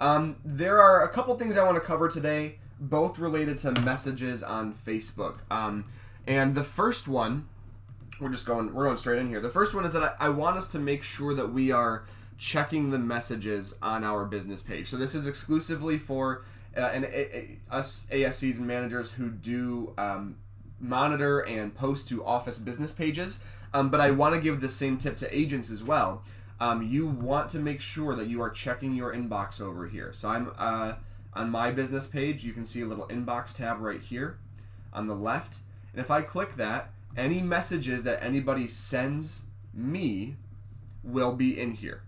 There are a couple things I want to cover today, both related to messages on Facebook. And the first one, we're going straight in here. The first one is that I want us to make sure that we are checking the messages on our business page. So this is exclusively for us ASCs and managers who do monitor and post to office business pages. But I want to give the same tip to agents as well. You want to make sure that you are checking your inbox over here. So I'm on my business page. You can see a little inbox tab right here on the left. And if I click that, any messages that anybody sends me will be in here.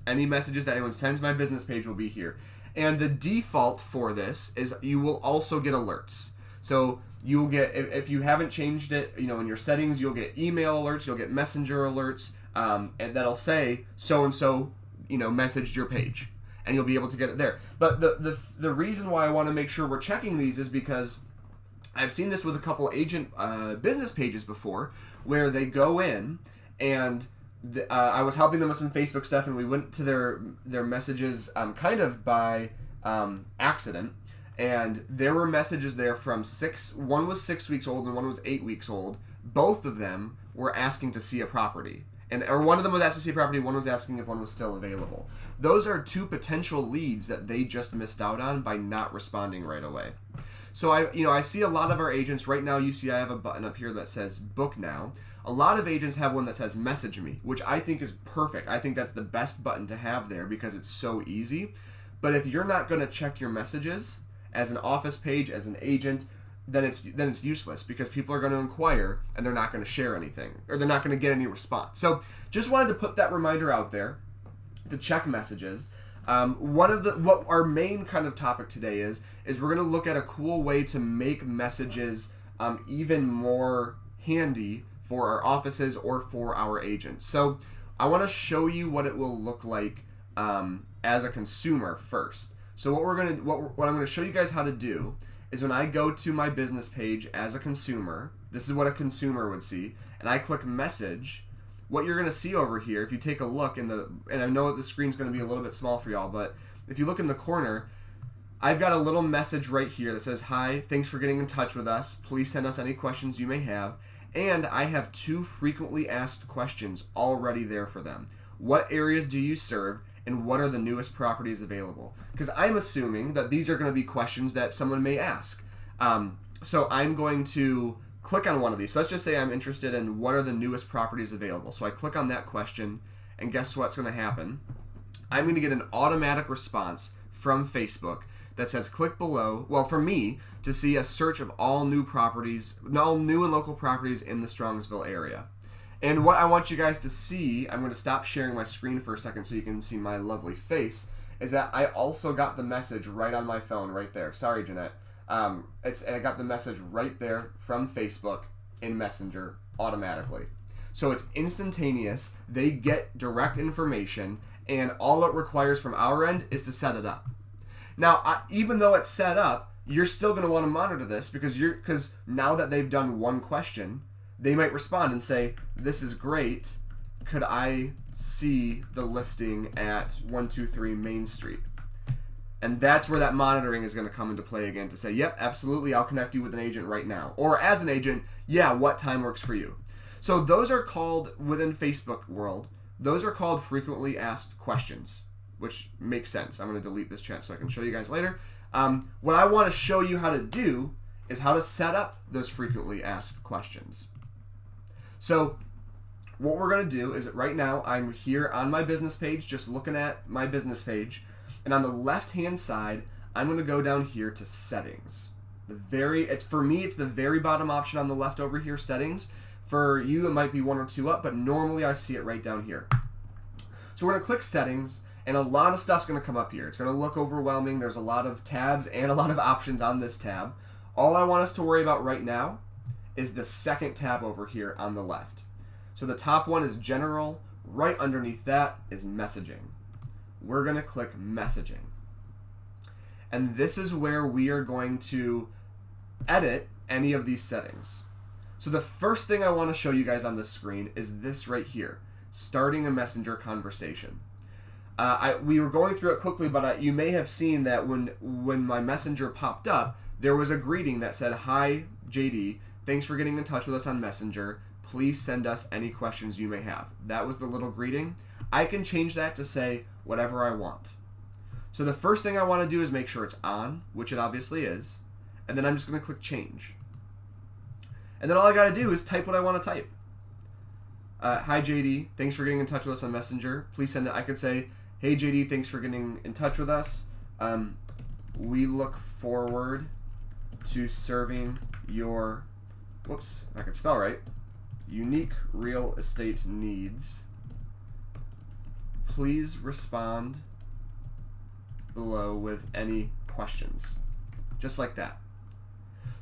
Any messages that anyone sends my business page will be here. And the default for this is you will also get alerts. So you'll get, if you haven't changed it, in your settings, you'll get email alerts, you'll get messenger alerts, and that'll say so-and-so, messaged your page. And you'll be able to get it there. But the reason why I want to make sure we're checking these is because I've seen this with a couple agent business pages before, where they go in and I was helping them with some Facebook stuff, and we went to their messages kind of by accident, and there were messages there from one was 6 weeks old and one was 8 weeks old. Both of them were asking to see a property, or one of them was asking to see a property, one was asking if one was still available. Those are two potential leads that they just missed out on by not responding right away. So I see a lot of our agents right now. You see I have a button up here that says book now. A lot of agents have one that says message me, which I think is perfect. I think that's the best button to have there because it's so easy. But if you're not going to check your messages as an office page, as an agent, then it's useless because people are going to inquire and they're not going to share anything, or they're not going to get any response. So just wanted to put that reminder out there to check messages. What our main kind of topic today is we're going to look at a cool way to make messages even more handy for our offices or for our agents. So I want to show you what it will look like as a consumer first. So what I'm going to show you guys how to do is when I go to my business page as a consumer, this is what a consumer would see, and I click message. What you're going to see over here, if you take a look and I know that the screen's going to be a little bit small for y'all, but if you look in the corner, I've got a little message right here that says, "Hi, thanks for getting in touch with us. Please send us any questions you may have." And I have 2 frequently asked questions already there for them. What areas do you serve, and what are the newest properties available? Because I'm assuming that these are going to be questions that someone may ask. So I'm going to click on one of these. So let's just say I'm interested in what are the newest properties available. So I click on that question, and guess what's going to happen? I'm going to get an automatic response from Facebook that says click below, well, for me to see a search of all new and local properties in the Strongsville area. And what I want you guys to see, I'm going to stop sharing my screen for a second so you can see my lovely face, is that I also got the message right on my phone right there. Sorry, Jeanette. I got the message right there from Facebook in Messenger automatically. So it's instantaneous. They get direct information, and all it requires from our end is to set it up. Now, even though it's set up, you're still going to want to monitor this because now that they've done one question, they might respond and say, "This is great. Could I see the listing at 123 Main Street?" And that's where that monitoring is going to come into play again to say, "Yep, absolutely, I'll connect you with an agent right now." Or as an agent, "Yeah, what time works for you?" So those are called, within Facebook world, those are called frequently asked questions, which makes sense. I'm going to delete this chat so I can show you guys later. What I want to show you how to do is how to set up those frequently asked questions. So what we're going to do is right now I'm here on my business page, just looking at my business page. And on the left-hand side, I'm going to go down here to settings. For me, it's the very bottom option on the left over here, settings. For you, it might be 1 or 2 up, but normally I see it right down here. So we're going to click settings, and a lot of stuff's going to come up here. It's going to look overwhelming. There's a lot of tabs and a lot of options on this tab. All I want us to worry about right now is the second tab over here on the left. So the top one is general. Right underneath that is messaging. We're going to click messaging. And this is where we are going to edit any of these settings. So the first thing I want to show you guys on this screen is this right here, starting a messenger conversation. We were going through it quickly, but you may have seen that when my messenger popped up, there was a greeting that said, "Hi, JD. Thanks for getting in touch with us on Messenger. Please send us any questions you may have." That was the little greeting. I can change that to say whatever I want. So the first thing I want to do is make sure it's on, which it obviously is, and then I'm just going to click change. And then all I got to do is type what I want to type. Hi JD, thanks for getting in touch with us on Messenger. Please send it. I could say, "Hey JD, thanks for getting in touch with us. We look forward to serving your," whoops, I could spell right, "unique real estate needs. Please respond below with any questions." Just like that.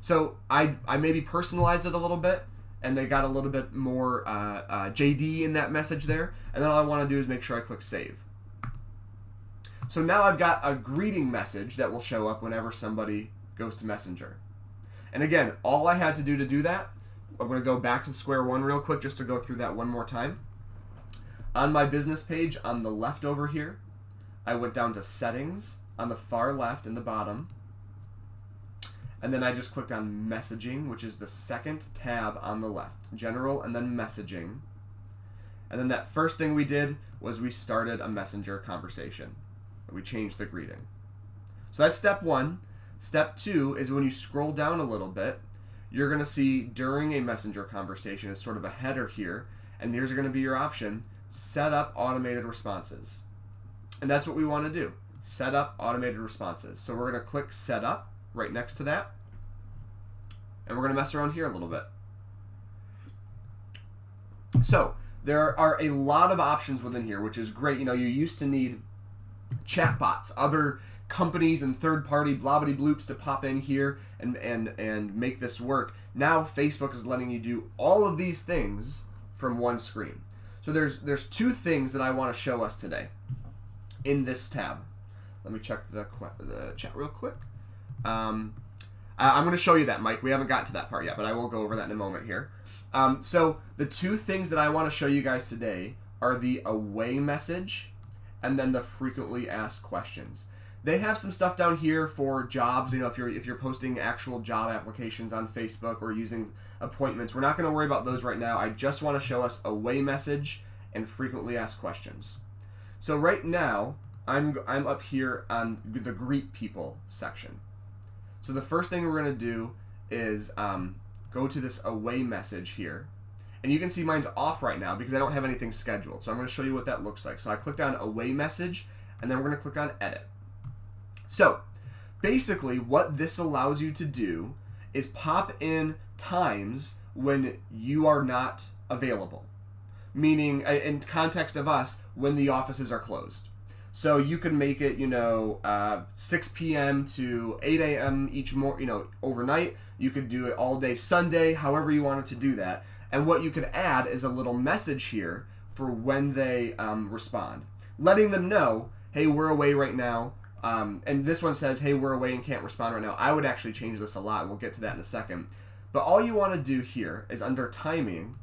So I maybe personalized it a little bit, and they got a little bit more JD in that message there. And then all I want to do is make sure I click save. So now I've got a greeting message that will show up whenever somebody goes to Messenger. And again, all I had to do that, I'm going to go back to square one real quick just to go through that one more time. On my business page on the left over here, I went down to settings on the far left in the bottom. And then I just clicked on messaging, which is the second tab on the left. General and then messaging. And then that first thing we did was we started a messenger conversation. We changed the greeting. So that's step one. Step two is when you scroll down a little bit, you're going to see during a messenger conversation is sort of a header here. And here's going to be your option, set up automated responses. And that's what we want to do, set up automated responses. So we're going to click set up right next to that. And we're going to mess around here a little bit. So there are a lot of options within here, which is great. You know, you used to need chatbots, other companies and third-party blobbity-bloops to pop in here and make this work. Now Facebook is letting you do all of these things from one screen. So there's two things that I want to show us today in this tab. Let me check the chat real quick. I'm going to show you that, Mike. We haven't gotten to that part yet, but I will go over that in a moment here. So the two things that I want to show you guys today are the away message and then the frequently asked questions. They have some stuff down here for jobs. You know, if you're posting actual job applications on Facebook or using appointments, we're not going to worry about those right now. I just want to show us away message and frequently asked questions. So right now, I'm up here on the greet people section. So the first thing we're going to do is go to this away message here. And you can see mine's off right now because I don't have anything scheduled. So I'm going to show you what that looks like. So I clicked on away message, and then we're going to click on edit. So basically what this allows you to do is pop in times when you are not available. Meaning, in context of us, when the offices are closed. So you can make it, 6 p.m. to 8 a.m. each overnight. You could do it all day Sunday, however you wanted to do that. And what you could add is a little message here for when they respond, letting them know, hey, we're away right now. And this one says, hey, we're away and can't respond right now. I would actually change this a lot, and we'll get to that in a second. But all you want to do here is under timing,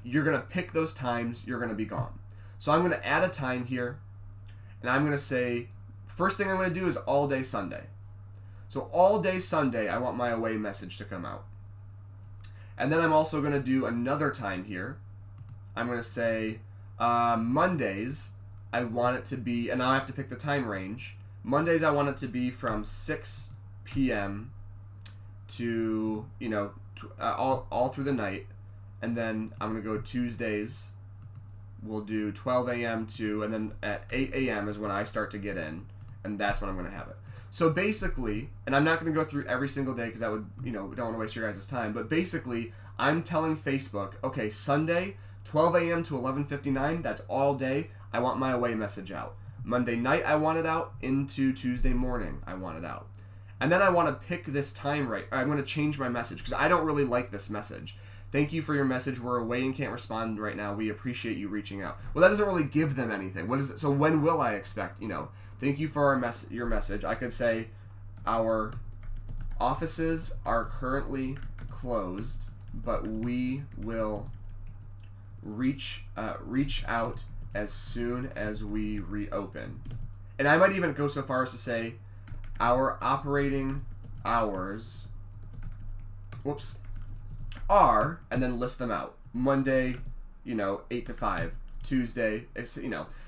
you're going to pick those times you're going to be gone. So I'm going to add a time here. And I'm going to say, first thing I'm going to do is all day Sunday. So all day Sunday, I want my away message to come out. And then I'm also going to do another time here. I'm going to say Mondays, I want it to be, and now I have to pick the time range. Mondays, I want it to be from 6 p.m. to, all through the night. And then I'm going to go Tuesdays. We'll do 12 a.m. to, and then at 8 a.m. is when I start to get in, and that's when I'm going to have it. So basically, and I'm not going to go through every single day because I would, we don't want to waste your guys' time, but basically, I'm telling Facebook, okay, Sunday, 12 a.m. to 11:59, that's all day, I want my away message out. Monday night, I want it out, into Tuesday morning, I want it out. And then I want to pick this time right, I'm going to change my message because I don't really like this message. Thank you for your message. We're away and can't respond right now. We appreciate you reaching out. Well, that doesn't really give them anything. What is it? So when will I expect, thank you for your message. I could say our offices are currently closed, but we will reach out as soon as we reopen. And I might even go so far as to say our operating hours are, and then list them out. Monday, 8 to 5. Tuesday,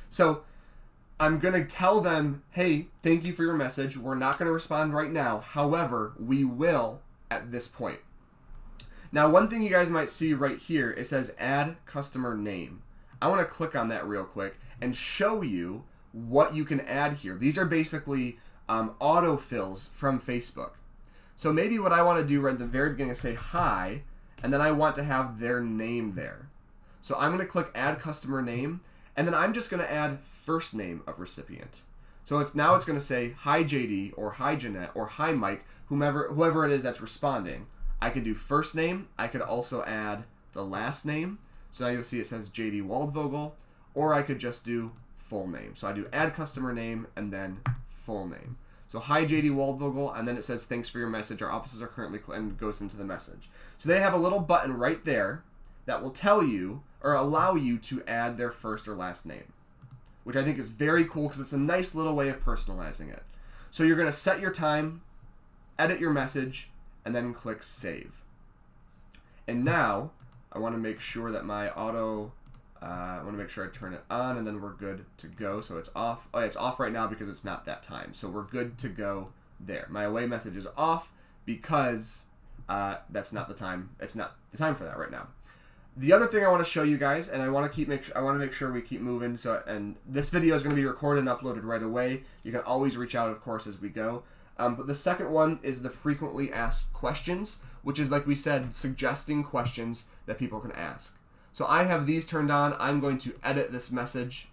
So I'm going to tell them, hey, thank you for your message. We're not going to respond right now. However, we will at this point. Now, one thing you guys might see right here, it says add customer name. I want to click on that real quick and show you what you can add here. These are basically autofills from Facebook. So maybe what I want to do right at the very beginning is say hi, and then I want to have their name there. So I'm going to click add customer name, and then I'm just going to add first name of recipient. So it's going to say hi JD or hi Jeanette or hi Mike, whoever it is that's responding. I could do first name. I could also add the last name. So now you'll see it says JD Waldvogel, or I could just do full name. So I do add customer name and then full name. So hi JD Waldvogel, and then it says thanks for your message. Our offices are currently and goes into the message. So they have a little button right there that will tell you or allow you to add their first or last name, which I think is very cool because it's a nice little way of personalizing it. So you're going to set your time, edit your message, and then click save. And now I want to make sure that my I want to make sure I turn it on, and then we're good to go. So it's off. Oh, it's off right now because it's not that time. So we're good to go there. My away message is off because that's not the time. It's not the time for that right now. The other thing I want to show you guys, and I want to make sure we keep moving. And this video is going to be recorded and uploaded right away. You can always reach out, of course, as we go. But the second one is the frequently asked questions, which is, like we said, suggesting questions that people can ask. So I have these turned on. I'm going to edit this message.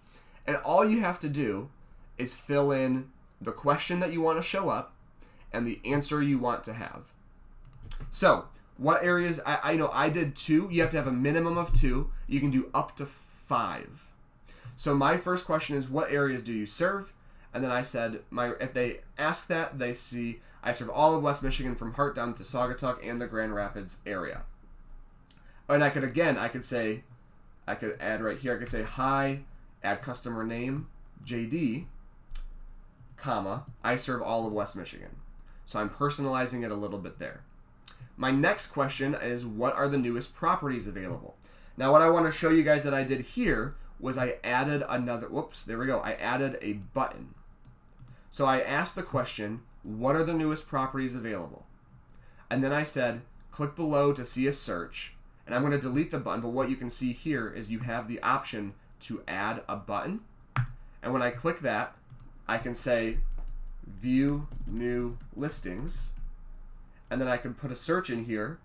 And all you have to do is fill in the question that you want to show up and the answer you want to have. So what areas, I know I did 2. You have to have a minimum of 2. You can do up to 5. So my first question is, what areas do you serve? And then I said, if they ask that, they see I serve all of West Michigan from Hart down to Saugatuck and the Grand Rapids area. And I could add right here, I could say hi, add customer name, JD, comma, I serve all of West Michigan. So I'm personalizing it a little bit there. My next question is, what are the newest properties available? Now what I want to show you guys that I did here was I added I added a button. So I asked the question, what are the newest properties available? And then I said, click below to see a search. And I'm going to delete the button, but what you can see here is you have the option to add a button. And when I click that, I can say, view new listings. And then I can put a search in here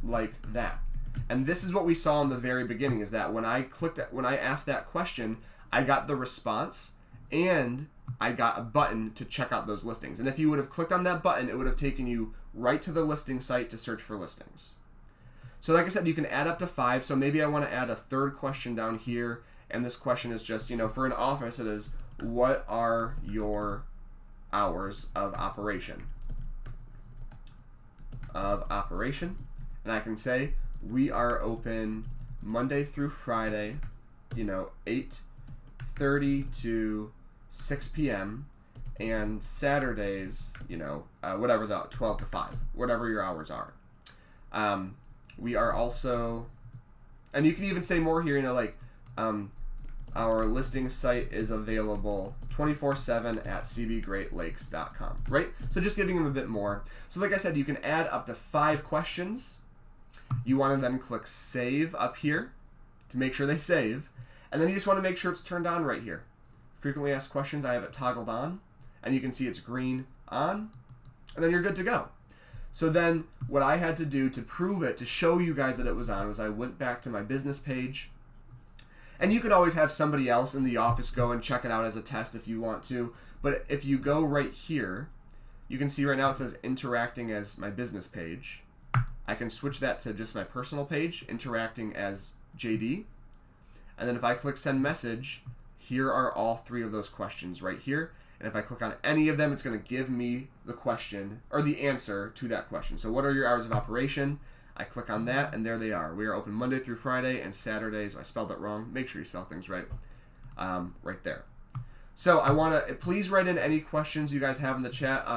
like that. And this is what we saw in the very beginning, is that when I asked that question, I got the response and I got a button to check out those listings. And if you would have clicked on that button, it would have taken you right to the listing site to search for listings. So like I said, you can add up to 5. So maybe I want to add a third question down here. And this question is just, for an office, it is, what are your hours of operation? And I can say, we are open Monday through Friday, 8:30 to 6 p.m. and Saturdays, whatever the 12 to 5, whatever your hours are. We are also, and you can even say more here, our listing site is available 24/7 at cbgreatlakes.com, right? So just giving them a bit more. So like I said, you can add up to 5 questions. You want to then click save up here to make sure they save. And then you just want to make sure it's turned on right here. Frequently asked questions, I have it toggled on. And you can see it's green on. And then you're good to go. So then what I had to do to prove it, to show you guys that it was on, was I went back to my business page. And you could always have somebody else in the office go and check it out as a test if you want to. But if you go right here, you can see right now it says interacting as my business page. I can switch that to just my personal page, interacting as JD. And then if I click send message, here are all 3 of those questions right here. And if I click on any of them, it's going to give me the question or the answer to that question. So what are your hours of operation? I click on that, and there they are. We are open Monday through Friday and Saturdays. I spelled that wrong. Make sure you spell things right. Right there. So I want to please write in any questions you guys have in the chat.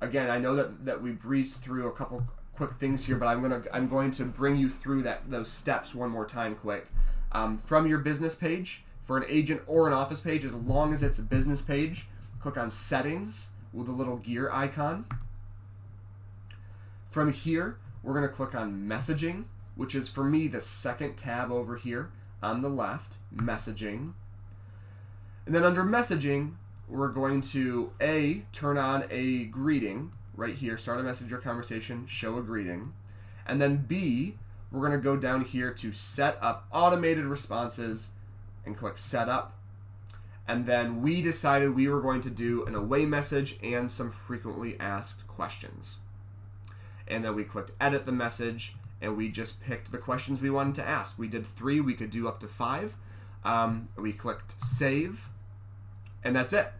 Again, I know that we breezed through a couple quick things here, but I'm going to bring you through those steps one more time quick. From your business page, for an agent or an office page, as long as it's a business page, click on Settings with the little gear icon. From here, we're going to click on Messaging, which is for me the second tab over here on the left, Messaging. And then under Messaging, we're going to turn on a greeting right here, start a message or conversation, show a greeting. And then B, we're going to go down here to set up automated responses and click Setup. And then we decided we were going to do an away message and some frequently asked questions. And then we clicked Edit the message, and we just picked the questions we wanted to ask. We did 3, we could do up to 5. We clicked Save, and that's it.